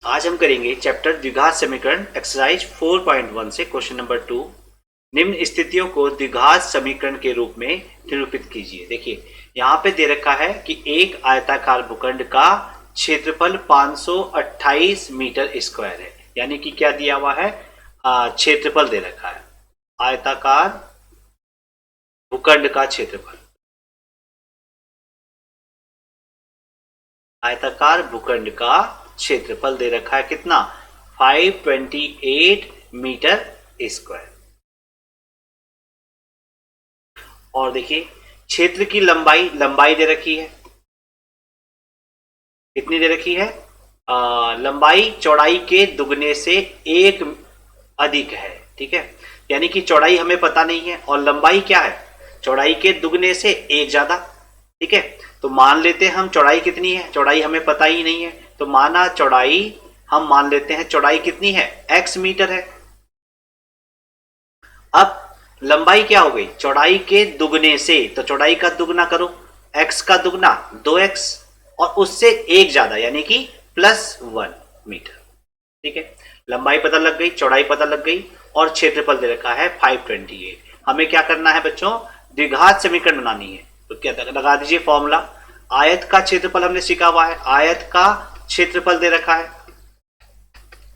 आज हम करेंगे चैप्टर द्विघात समीकरण एक्सरसाइज 4.1 से क्वेश्चन नंबर 2। निम्न स्थितियों को द्विघात समीकरण के रूप में निरूपित कीजिए। देखिए यहाँ पे दे रखा है कि एक आयताकार भूखंड का क्षेत्रफल 528 मीटर स्क्वायर है, यानी कि क्या दिया हुआ है, क्षेत्रफल दे रखा है, आयताकार भूखंड का क्षेत्रफल, आयताकार भूखंड का क्षेत्रफल दे रखा है कितना, 528 मीटर स्क्वायर। और देखिए क्षेत्र की लंबाई दे रखी है, कितनी दे रखी है, लंबाई चौड़ाई के दुगने से एक अधिक है। ठीक है, यानी कि चौड़ाई हमें पता नहीं है और लंबाई क्या है, चौड़ाई के दुगने से एक ज्यादा। ठीक है, तो मान लेते हैं हम चौड़ाई कितनी है, चौड़ाई हमें पता ही नहीं है, तो माना चौड़ाई हम मान लेते हैं चौड़ाई कितनी है, x मीटर है। अब लंबाई क्या हो गई, चौड़ाई के दुगने से, तो चौड़ाई का दुगना करो, x का दुगना 2x और उससे एक ज्यादा यानी कि +1 मीटर। ठीक है, लंबाई पता लग गई, चौड़ाई पता लग गई और क्षेत्रफल दे रखा है 528। हमें क्या करना है बच्चों, द्विघात समीकरण बनानी है। तो क्या लगा दीजिए फॉर्मूला, आयत का क्षेत्रफल हमने सीखा हुआ है, आयत का क्षेत्रफल दे रखा है,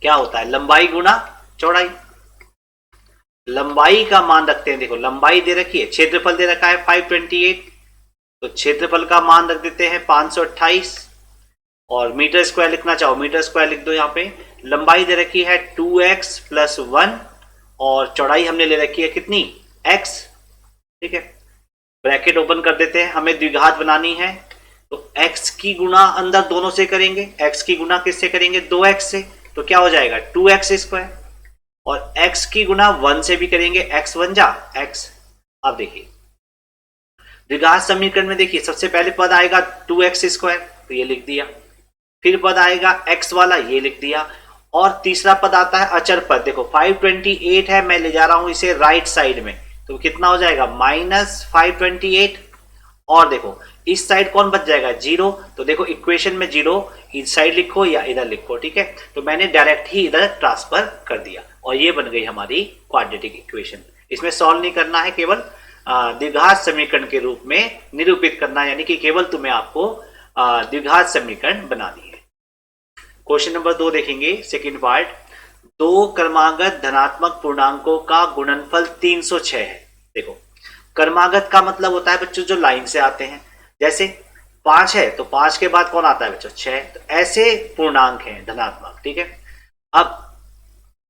क्या होता है, लंबाई गुना चौड़ाई। लंबाई का मान रखते हैं, देखो लंबाई दे रखी है, क्षेत्रफल दे रखा है 528, तो क्षेत्रफल का मान रख देते हैं 528 और मीटर स्क्वायर लिखना चाहो मीटर स्क्वायर लिख दो। यहां पे लंबाई दे रखी है 2x + 1 और चौड़ाई हमने ले रखी है कितनी, x। ठीक है, ब्रैकेट ओपन कर देते हैं, हमें द्विघात बनानी है तो x की गुणा अंदर दोनों से करेंगे, x की गुणा किससे करेंगे, 2x से, तो क्या हो जाएगा 2x² और x की गुणा 1 से भी करेंगे, x1 जा x। अब देखिए द्विघात समीकरण में देखिए सबसे पहले पद आएगा 2x², तो ये लिख दिया, फिर पद आएगा x वाला, ये लिख दिया, और तीसरा पद आता है अचर पद। देखो 528 है, मैं ले जा रहा हूं इसे राइट साइड में, तो कितना हो जाएगा -528 और देखो इस साइड कौन बच जाएगा, 0। तो देखो इक्वेशन में 0 इस साइड लिखो या इधर लिखो। ठीक है, तो मैंने डायरेक्ट ही इधर ट्रांसफर कर दिया और ये बन गई हमारी क्वाड्रेटिक इक्वेशन। इसमें सॉल्व नहीं करना है, केवल द्विघात समीकरण के रूप में निरूपित करना, यानी कि केवल तुम्हें आपको द्विघात समीकरण बनानी है। क्वेश्चन नंबर 2 देखेंगे, सेकेंड पार्ट। दो क्रमागत धनात्मक पूर्णांकों का गुणनफल 306 है। देखो क्रमागत का मतलब होता है बच्चों जो लाइन से आते हैं, जैसे 5 है तो 5 के बाद कौन आता है बच्चों, 6, तो ऐसे पूर्णांक हैं धनात्मक। ठीक है, अब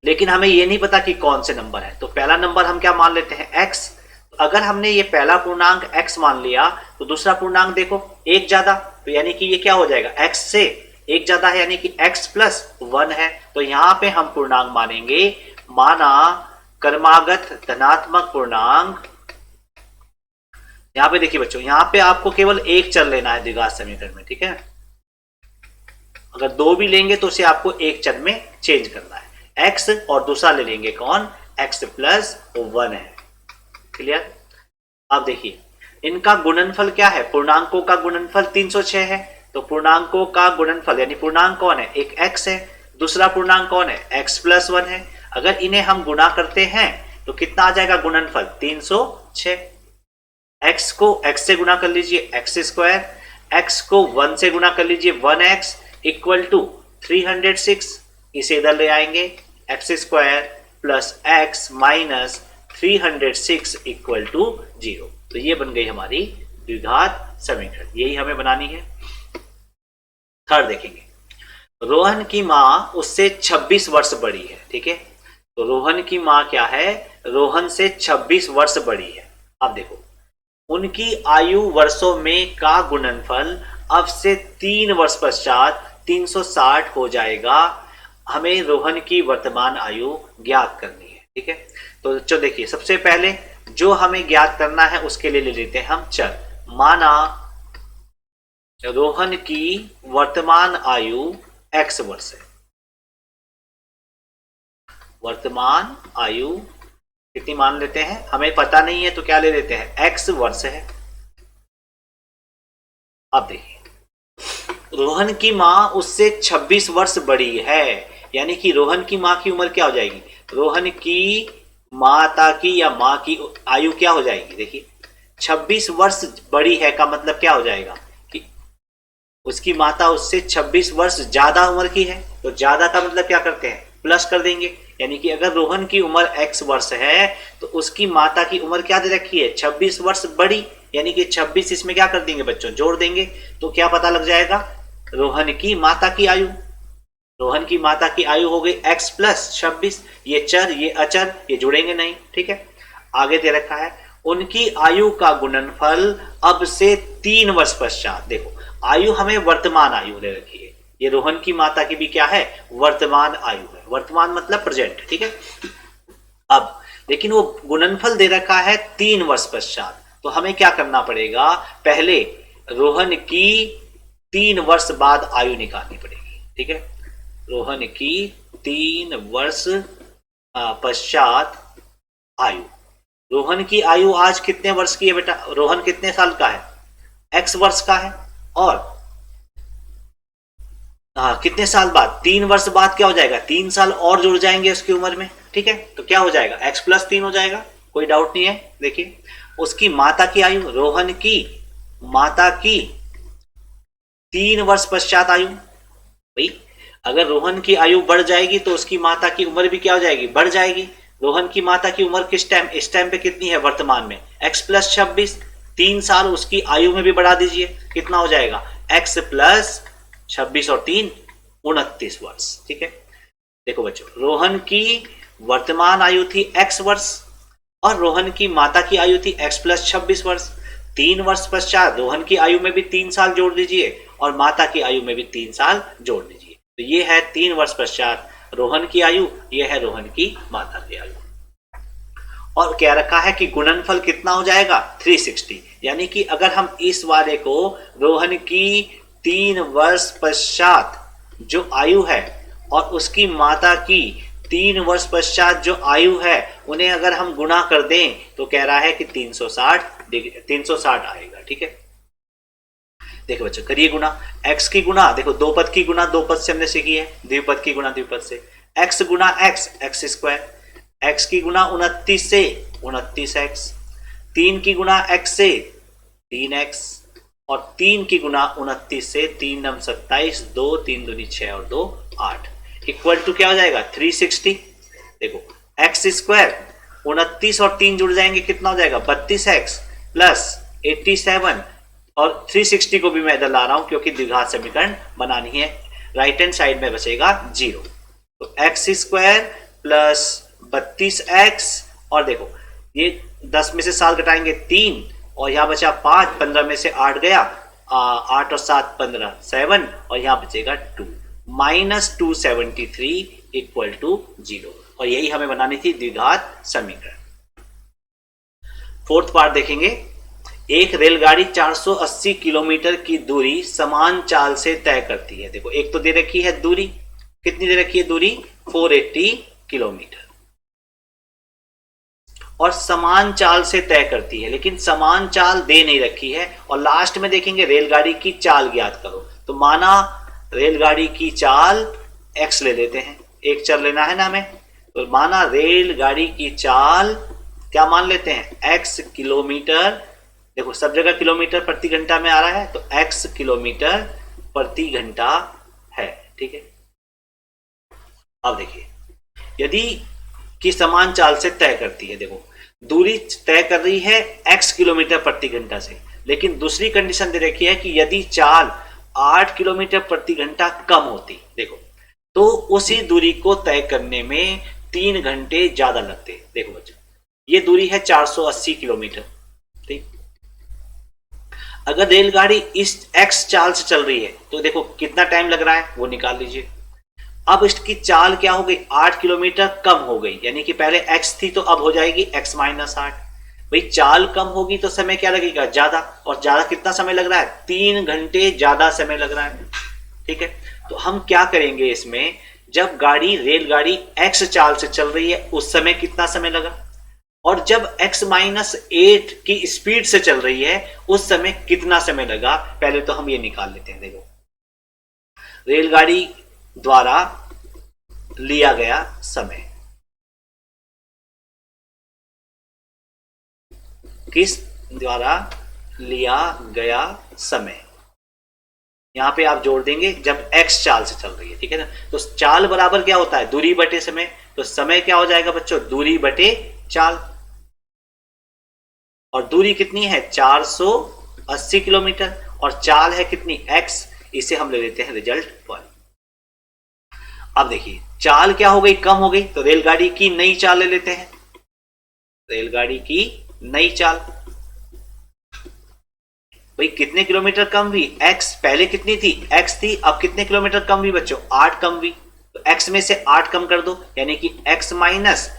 लेकिन हमें ये नहीं पता कि कौन से नंबर है, तो पहला नंबर हम क्या मान लेते हैं, x। अगर हमने ये पहला पूर्णांक x मान लिया तो दूसरा पूर्णांक देखो एक ज्यादा, तो यानी कि ये क्या हो जाएगा, x से एक ज्यादा है, यानी कि x + 1 है, तो यहां पे हम पूर्णांक मानेंगे, माना क्रमागत धनात्मक पूर्णांक। यहां पे देखिए बच्चों, यहां पे आपको केवल एक चर लेना है द्विघात समीकरण में। ठीक है, अगर दो भी लेंगे तो उसे आपको एक चर में चेंज करना है, x और दूसरा ले लेंगे कौन, x + 1 है। क्लियर। अब देखिए इनका गुणनफल क्या है, पूर्णांकों का गुणनफल 306 है, तो पूर्णांकों का गुणनफल यानी पूर्णांक कौन है, एक x है, दूसरा पूर्णांक कौन है, x + 1 है। अगर इन्हें हम गुणा करते हैं तो कितना आ जाएगा गुणनफल, 306। x को x से गुणा कर लीजिए x², x को 1 से गुणा कर लीजिए 1x = 306। इसे इधर ले आएंगे, x² + x - 306 = 0। तो ये बन गई हमारी द्विघात समीकरण, यही हमें बनानी है। थर्ड देखेंगे, रोहन की मां उससे 26 वर्ष बड़ी है। ठीक है, तो रोहन की मां क्या है, रोहन से 26 वर्ष बड़ी है। अब देखो उनकी आयु वर्षों में का गुणनफल अब से 3 वर्ष पश्चात 360 हो जाएगा। हमें रोहन की वर्तमान आयु ज्ञात करनी है। ठीक है, तो जो देखिए सबसे पहले जो हमें ज्ञात करना है उसके लिए ले लेते हैं हम चर, माना रोहन की वर्तमान आयु x वर्ष है, वर्तमान आयु कितनी मान लेते हैं, हमें पता नहीं है तो क्या ले लेते हैं, x वर्ष है। अब देखिए रोहन की माँ उससे 26 वर्ष बड़ी है, यानी कि रोहन की माँ की उम्र क्या हो जाएगी, रोहन की माता की या माँ की आयु क्या हो जाएगी, देखिए 26 वर्ष बड़ी है का मतलब क्या हो जाएगा कि उसकी माता उससे 26 वर्ष ज्यादा उम्र की है। तो ज्यादा का मतलब क्या करते हैं, प्लस कर देंगे, यानी कि अगर रोहन की उम्र x वर्ष है तो उसकी माता की उम्र क्या दे रखी है, 26 वर्ष बड़ी, यानी कि 26 इसमें क्या कर देंगे बच्चों, जोड़ देंगे। तो क्या पता लग जाएगा, रोहन की माता की आयु, रोहन की माता की आयु हो गई x प्लस 26। ये चर ये अचर ये जुड़ेंगे नहीं, ठीक है। आगे दे रखा है उनकी आयु का गुणनफल अब से 3 वर्ष पश्चात। देखो आयु हमें वर्तमान आयु दे रखी है, ये रोहन की माता की भी क्या है, वर्तमान आयु है, वर्तमान मतलब प्रेजेंट, ठीक है। अब लेकिन वो गुणनफल दे रखा है 3 वर्ष पश्चात, तो हमें क्या करना पड़ेगा, पहले रोहन की 3 वर्ष बाद आयु निकालनी पड़ेगी, ठीक है। रोहन की 3 वर्ष पश्चात आयु, रोहन की आयु आज कितने वर्ष की है बेटा, रोहन कितने साल का है, x वर्ष का है, और कितने साल बाद, 3 वर्ष बाद क्या हो जाएगा, 3 साल और जुड़ जाएंगे उसकी उम्र में, ठीक है। तो क्या हो जाएगा, x प्लस 3 हो जाएगा, कोई डाउट नहीं है। देखिए उसकी माता की आयु, रोहन की माता की 3 वर्ष पश्चात आयु, भाई अगर रोहन की आयु बढ़ जाएगी तो उसकी माता की उम्र भी क्या हो जाएगी, बढ़ जाएगी। रोहन की माता की उम्र किस टाइम, इस टाइम पे कितनी है वर्तमान में, x प्लस 26, 3 साल उसकी आयु में भी बढ़ा दीजिए, कितना हो जाएगा, x प्लस 26 और 3 29 वर्ष, ठीक है। देखो बच्चों रोहन की वर्तमान आयु थी x वर्ष और रोहन की माता की आयु थी x प्लस 26 वर्ष। 3 वर्ष पश्चात रोहन की आयु में भी 3 साल जोड़ दीजिए और माता की आयु में भी 3 साल जोड़ दीजिए, तो ये है 3 वर्ष पश्चात रोहन की आयु, ये है रोहन की माता की आयु। और क्या रखा है कि गुणनफल कितना हो जाएगा 360, यानी कि अगर हम इस वाले को रोहन की 3 वर्ष पश्चात जो आयु है और उसकी माता की 3 वर्ष पश्चात जो आयु है उन्हें अगर हम गुणा कर दें तो कह रहा है कि 360 आएगा, ठीक है। देखो बच्चों करिए गुना, x की गुना, देखो दो पद की गुना दो पद से हमने सीखी है, द्विपद की गुना द्विपद से, x गुना x स्क्वायर, x की गुना 29 से 29x, 3 की गुना x से 3x और 3 की गुना 29 से 3 9 27, 2 3 दूनी 6 और 2 8 इक्वल टू क्या हो जाएगा 360। देखो x स्क्वायर 29 और 3 जुड़ जाएंगे कितना हो जाएगा 32x प्लस 87 और 360 को भी मैं इधर ला रहा हूं क्योंकि द्विघात समीकरण बनानी है, राइट हैंड साइड में बचेगा 0, तो x स्क्वायर प्लस 32x और देखो ये 10 में से 7 घटाएंगे 3 और यहां बचा 5, 15 में से 8 गया 8 और 7 15 7 और यहां बचेगा 2 माइनस 273 इक्वल टू 0, और यही हमें बनानी थी द्विघात समीकरण। फोर्थ पार्ट देखेंगे, एक रेलगाड़ी 480 किलोमीटर की दूरी समान चाल से तय करती है। देखो एक तो दे रखी है दूरी, कितनी दे रखी है दूरी 480 किलोमीटर और समान चाल से तय करती है, लेकिन समान चाल दे नहीं रखी है। और लास्ट में देखेंगे रेलगाड़ी की चाल ज्ञात करो, तो माना रेलगाड़ी की चाल x ले लेते हैं, एक चर लेना है ना हमें, तो माना रेलगाड़ी की चाल क्या मान लेते हैं x किलोमीटर, देखो सब जगह किलोमीटर प्रति घंटा में आ रहा है तो x किलोमीटर प्रति घंटा है, ठीक है। अब देखिए यदि कि समान चाल से तय करती है, देखो दूरी तय कर रही है x किलोमीटर प्रति घंटा से, लेकिन दूसरी कंडीशन दे रखी है कि यदि चाल 8 किलोमीटर प्रति घंटा कम होती, देखो तो उसी दूरी को तय करने में 3 घंटे ज्यादा लगते। देखो बच्चों ये दूरी है 480 किलोमीटर, ठीक। अगर रेलगाड़ी इस x चाल से चल रही है तो देखो कितना टाइम लग रहा है वो निकाल लीजिए। अब इसकी चाल क्या हो गई 8 किलोमीटर कम हो गई, यानी कि पहले x थी तो अब हो जाएगी x माइनस 8। भाई चाल कम होगी तो समय क्या लगेगा ज्यादा, और ज्यादा कितना समय लग रहा है 3 घंटे ज्यादा समय लग रहा है, ठीक है। तो हम क्या करेंगे इसमें, जब गाड़ी रेलगाड़ी x चाल से चल रही है उस समय कितना समय लगा, और जब x माइनस 8 की स्पीड से चल रही है उस समय कितना समय लगा, पहले तो हम ये निकाल लेते हैं। देखो रेलगाड़ी द्वारा लिया गया समय, किस द्वारा लिया गया समय, यहां पे आप जोड़ देंगे जब x चाल से चल रही है, ठीक है ना। तो चाल बराबर क्या होता है, दूरी बटे समय। तो समय क्या हो जाएगा बच्चों, दूरी बटे चाल, और दूरी कितनी है 480 किलोमीटर, और चाल है कितनी x, इसे हम ले लेते हैं रिजल्ट 1। अब देखिए चाल क्या हो गई, कम हो गई, तो रेलगाड़ी की नई चाल ले लेते हैं, रेलगाड़ी की नई चाल। भाई कितने किलोमीटर कम हुई, x पहले कितनी थी, x थी, अब कितने किलोमीटर कम हुई बच्चों, 8 कम हुई। तो x में से 8 कम कर दो, यानी कि x माइनस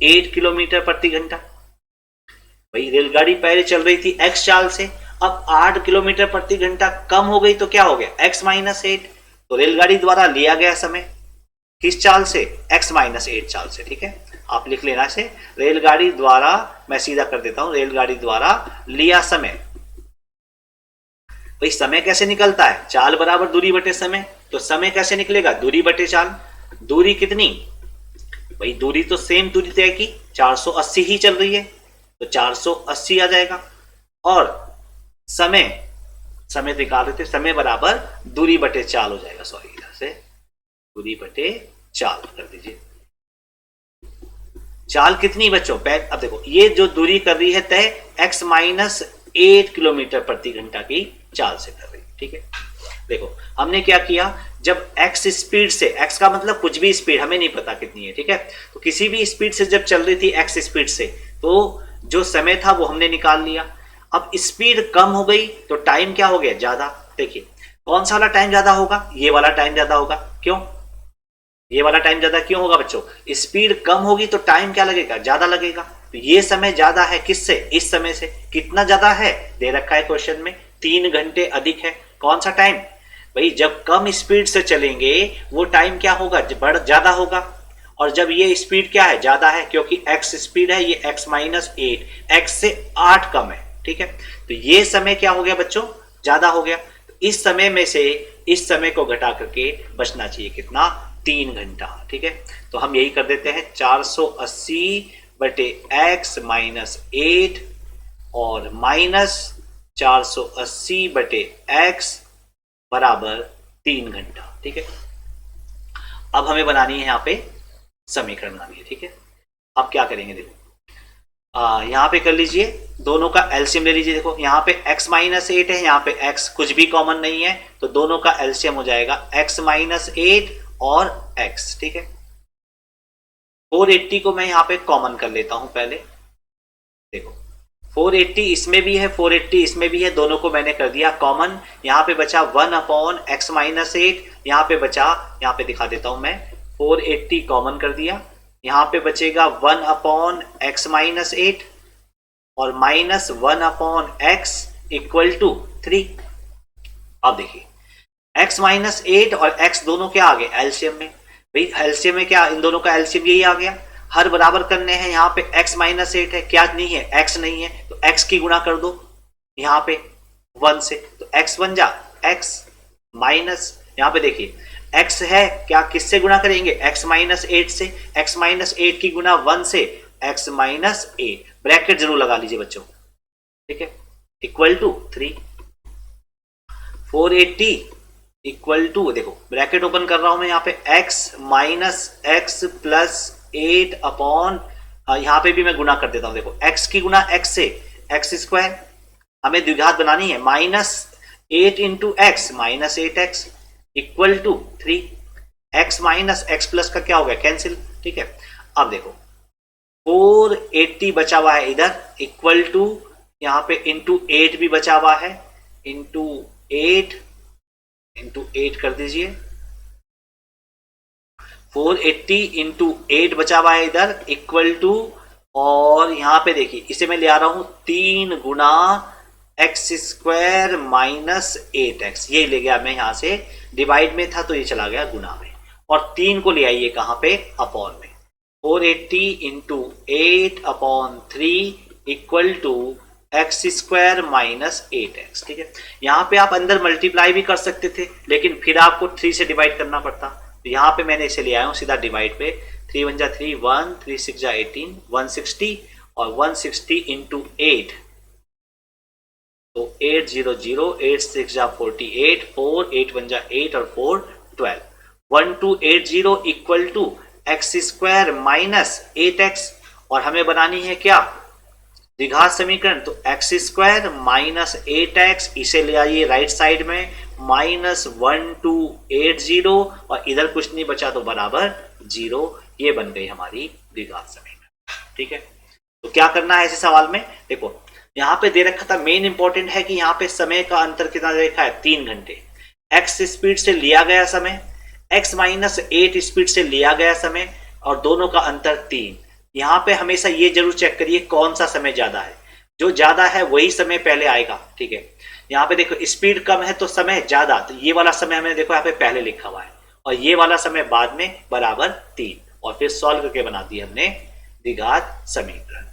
8 किलोमीटर प्रति घंटा। भाई रेलगाड़ी पहले चल रही थी x चाल से, अब 8 किलोमीटर प्रति घंटा कम हो गई, तो क्या हो गया x माइनस 8। तो रेलगाड़ी द्वारा लिया गया समय किस चाल से, x माइनस 8 चाल से, ठीक है। आप लिख लेना से रेलगाड़ी द्वारा, मैं सीधा कर देता हूं, रेलगाड़ी द्वारा लिया समय। भाई समय कैसे निकलता है, चाल बराबर दूरी बटे समय, तो समय कैसे निकलेगा, दूरी बटे चाल। दूरी कितनी, भाई दूरी तो सेम दूरी तय की, 480 ही चल रही है, तो 480 आ जाएगा। और समय, समय निकाल रहे थे, समय बराबर दूरी बटे चाल हो जाएगा, सॉरी इधर से दूरी बटे चाल कर दीजिए। चाल कितनी बच्चों, अब देखो ये जो दूरी कर रही है तय, x माइनस 8 किलोमीटर प्रति घंटा की चाल से कर रही है, ठीक है। देखो हमने क्या किया, जब x स्पीड से, x का मतलब कुछ भी स्पीड, हमें नहीं पता कितनी है, ठीक है, तो किसी भी स्पीड से जब चल रही थी x स्पीड से, तो जो समय था वो हमने निकाल लिया। अब स्पीड कम हो गई तो टाइम क्या हो गया, ज्यादा। देखिए कौन सा वाला टाइम ज्यादा होगा, ये वाला टाइम ज्यादा होगा, क्यों, ये वाला टाइम ज्यादा क्यों होगा बच्चों, स्पीड कम होगी तो टाइम क्या लगेगा, ज्यादा लगेगा। तो ये समय ज्यादा है किससे, इस समय से। कितना ज्यादा है, दे रखा है क्वेश्चन में, 3 घंटे अधिक है। कौन सा टाइम, भाई जब कम स्पीड से चलेंगे वो टाइम क्या होगा, बढ़ ज्यादा होगा। और जब ये स्पीड क्या है, ज्यादा है, क्योंकि x स्पीड है, ये x माइनस 8, x से 8 कम है, ठीक है। तो ये समय क्या हो गया बच्चों, ज्यादा हो गया। तो इस समय में से इस समय को घटा करके बचना चाहिए कितना, 3 घंटा, ठीक है। तो हम यही कर देते हैं 480 बटे x माइनस 8 और माइनस 480 बटे x बराबर 3 घंटा, ठीक है। अब हमें बनानी है यहाँ पे समीकरण बनानी है, ठीक है। अब क्या करेंगे, देखो यहां पे कर लीजिए, दोनों का एलसीएम ले लीजिए। देखो यहाँ पे x माइनस 8 है, यहाँ पे x कुछ भी कॉमन नहीं है, तो दोनों का एलसीएम हो जाएगा x माइनस 8 और x, ठीक है। 480 को मैं यहाँ पे कॉमन कर लेता हूं पहले। देखो 480 इसमें भी है, 480 इसमें भी है, दोनों को मैंने कर दिया कॉमन। यहाँ पे बचा 1 अपॉन x माइनस 8, यहाँ पे बचा, यहाँ पे दिखा देता हूं मैं, 480 कॉमन कर दिया, यहाँ पे बचेगा 1 अपॉन x माइनस 8 और minus 1 upon x equal to 3। अब देखिए x माइनस 8 और x दोनों क्या आ गए, एलसीएम में। भाई एलसीएम में क्या, इन दोनों का एलसीएम यही आ गया। हर बराबर करने हैं, यहाँ पे x माइनस 8 है, क्या नहीं है, x नहीं है, तो x की गुणा कर दो यहाँ पे 1 से, तो x बन जा x माइनस, यहाँ पे देखिए x है क्या, किससे गुणा करेंगे, x माइनस 8 से, x माइनस 8 की गुणा 1 से, x माइनस 8, ब्रैकेट जरूर लगा लीजिए बच्चों, ठीक है, इक्वल टू 3। 480 इक्वल टू, देखो ब्रैकेट ओपन कर रहा हूं मैं यहाँ पे, x minus x plus 8 upon, यहाँ पे भी मैं गुणा कर देता हूं। देखो x की गुणा x से, x स्क्वायर, हमें द्विघात बनानी है, minus 8 into x minus 8x equal to 3। x minus x plus का क्या हो गया, कैंसिल, ठीक है। अब देखो 480 बचा हुआ है इधर, इक्वल टू यहाँ पे इंटू 8 भी बचा हुआ है, इंटू 8 कर दीजिए, 480 इंटू 8 बचा हुआ है इधर, इक्वल टू, और यहां पे देखिए इसे मैं ले आ रहा हूं 3 गुना एक्स स्क्वायर माइनस 8x, ये ले गया मैं, यहां से डिवाइड में था तो ये चला गया गुना में, और 3 को ले आइए कहां पे, अपॉन में। 480 into 8 upon 3 equal to x square minus 8x। ठीक है, यहाँ पे आप अंदर मल्टीप्लाई भी कर सकते थे, लेकिन फिर आपको 3 से डिवाइड करना पड़ता। तो यहाँ पे मैंने इसे ले आया हूँ सीधा डिवाइड पे। 3 1 जा 3, 1 3 6 जा 18, 160 और 160 इंटू 8, तो 8 0 0, 8 6 जा 48, 4 8 1 जा 8 और 4 12, 1280 equal to x square minus 8x। और हमें बनानी है क्या, द्विघात समीकरण। तो एक्स स्क्वायर माइनस 8x, इसे ले आइए राइट साइड में, माइनस 1280 और इधर कुछ नहीं बचा तो बराबर 0। ये बन गई हमारी द्विघात समीकरण। ठीक है, तो क्या करना है ऐसे सवाल में, देखो यहाँ पे दे रखा था, मेन इंपॉर्टेंट है कि यहाँ पे समय का अंतर कितना दे रखा है, 3 घंटे। x स्पीड से लिया गया समय, x माइनस 8 स्पीड से लिया गया समय, और दोनों का अंतर 3। यहाँ पे हमेशा ये जरूर चेक करिए कौन सा समय ज्यादा है, जो ज्यादा है वही समय पहले आएगा। ठीक है, यहाँ पे देखो स्पीड कम है तो समय ज्यादा, तो ये वाला समय हमें देखो यहाँ पे पहले लिखा हुआ है, और ये वाला समय बाद में, बराबर 3। और फिर सॉल्व करके बना दी हमने द्विघात समीकरण।